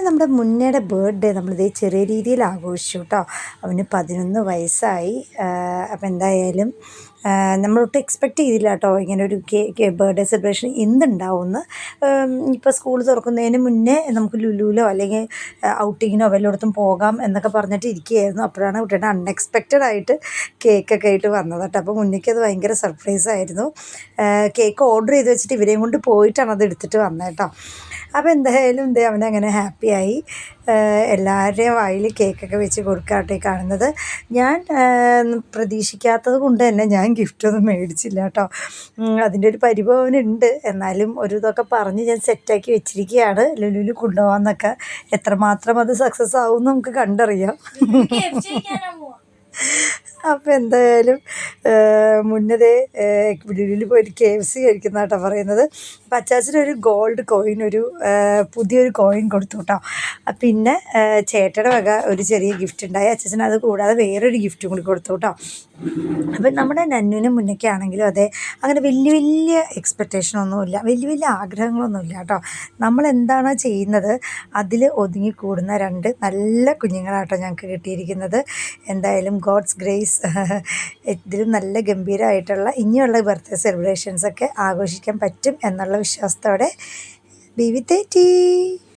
നമ്മുടെ മുന്നയുടെ ബർത്ത്ഡേ നമ്മളിതേ ചെറിയ രീതിയിൽ ആഘോഷിച്ചു കേട്ടോ. അവന് 11 വയസ്സായി. അപ്പോൾ എന്തായാലും നമ്മളൊട്ടും എക്സ്പെക്റ്റ് ചെയ്തില്ല കേട്ടോ ഇങ്ങനെ ഒരു ബർത്ത്ഡേ സെലിബ്രേഷൻ ഇന്നുണ്ടാവുമെന്ന്. ഇപ്പോൾ സ്കൂൾ തുറക്കുന്നതിന് മുന്നേ നമുക്ക് ലുലുവിലോ അല്ലെങ്കിൽ ഔട്ടിങ്ങിനോ വല്ലയിടത്തും പോകാം എന്നൊക്കെ പറഞ്ഞിട്ട് ഇരിക്കുകയായിരുന്നു. അപ്പോഴാണ് കുട്ടിയുടെ അൺഎക്സ്പെക്റ്റഡ് ആയിട്ട് കേക്കൊക്കെ ആയിട്ട് വന്നത് കേട്ടോ. അപ്പോൾ മുന്നേക്ക് അത് ഭയങ്കര സർപ്രൈസായിരുന്നു. കേക്ക് ഓർഡർ ചെയ്ത് വെച്ചിട്ട് ഇവരെയും കൊണ്ട് പോയിട്ടാണ് അത് എടുത്തിട്ട് വന്നത് കേട്ടോ. അപ്പോൾ എന്തായാലും അവനങ്ങനെ ഹാപ്പിയായി. എല്ലാവരുടെയും വായിൽ കേക്കൊക്കെ വെച്ച് കൊടുക്കാട്ടെ കാണുന്നത്. ഞാൻ പ്രതീക്ഷിക്കാത്തത് കൊണ്ട് തന്നെ ഞാൻ ഗിഫ്റ്റൊന്നും മേടിച്ചില്ല കേട്ടോ. അതിൻ്റെ ഒരു പരിഭവനുണ്ട്. എന്നാലും ഒരു ഇതൊക്കെ പറഞ്ഞ് ഞാൻ സെറ്റാക്കി വെച്ചിരിക്കുകയാണ് ലുലുവിൽ കൊണ്ടുപോകാമെന്നൊക്കെ. എത്രമാത്രം അത് സക്സസ് ആവും നമുക്ക് കണ്ടറിയാം. അപ്പോൾ എന്തായാലും മുന്നേ ലുലുവിൽ പോയിട്ട് KFC കഴിക്കുന്ന കേട്ടോ പറയുന്നത്. അപ്പോൾ അച്ചാച്ചനൊരു ഗോൾഡ് കോയിൻ, ഒരു പുതിയൊരു കോയിൻ കൊടുത്തു കേട്ടോ. പിന്നെ ചേട്ടയുടെ വക ഒരു ചെറിയ ഗിഫ്റ്റ് ഉണ്ടായി. അച്ചാച്ചൻ അത് കൂടാതെ വേറൊരു ഗിഫ്റ്റും കൂടി കൊടുത്തു കേട്ടോ. അപ്പം നമ്മുടെ നന്നുവിനും മുന്നേക്കാണെങ്കിലും അതെ, അങ്ങനെ വലിയ വലിയ എക്സ്പെക്റ്റേഷനൊന്നുമില്ല, വലിയ വലിയ ആഗ്രഹങ്ങളൊന്നുമില്ല കേട്ടോ. നമ്മളെന്താണോ ചെയ്യുന്നത് അതിൽ ഒതുങ്ങിക്കൂടുന്ന 2 നല്ല കുഞ്ഞുങ്ങളാട്ടോ ഞങ്ങൾക്ക് കിട്ടിയിരിക്കുന്നത്. എന്തായാലും ഗോഡ്സ് ഗ്രേസ് ഇതിലും നല്ല ഗംഭീരമായിട്ടുള്ള ഇനിയുള്ള ബർത്ത്ഡേ സെലിബ്രേഷൻസൊക്കെ ആഘോഷിക്കാൻ പറ്റും എന്നുള്ള വിശ്വാസത്തോടെ ബി വിത്ത് 80.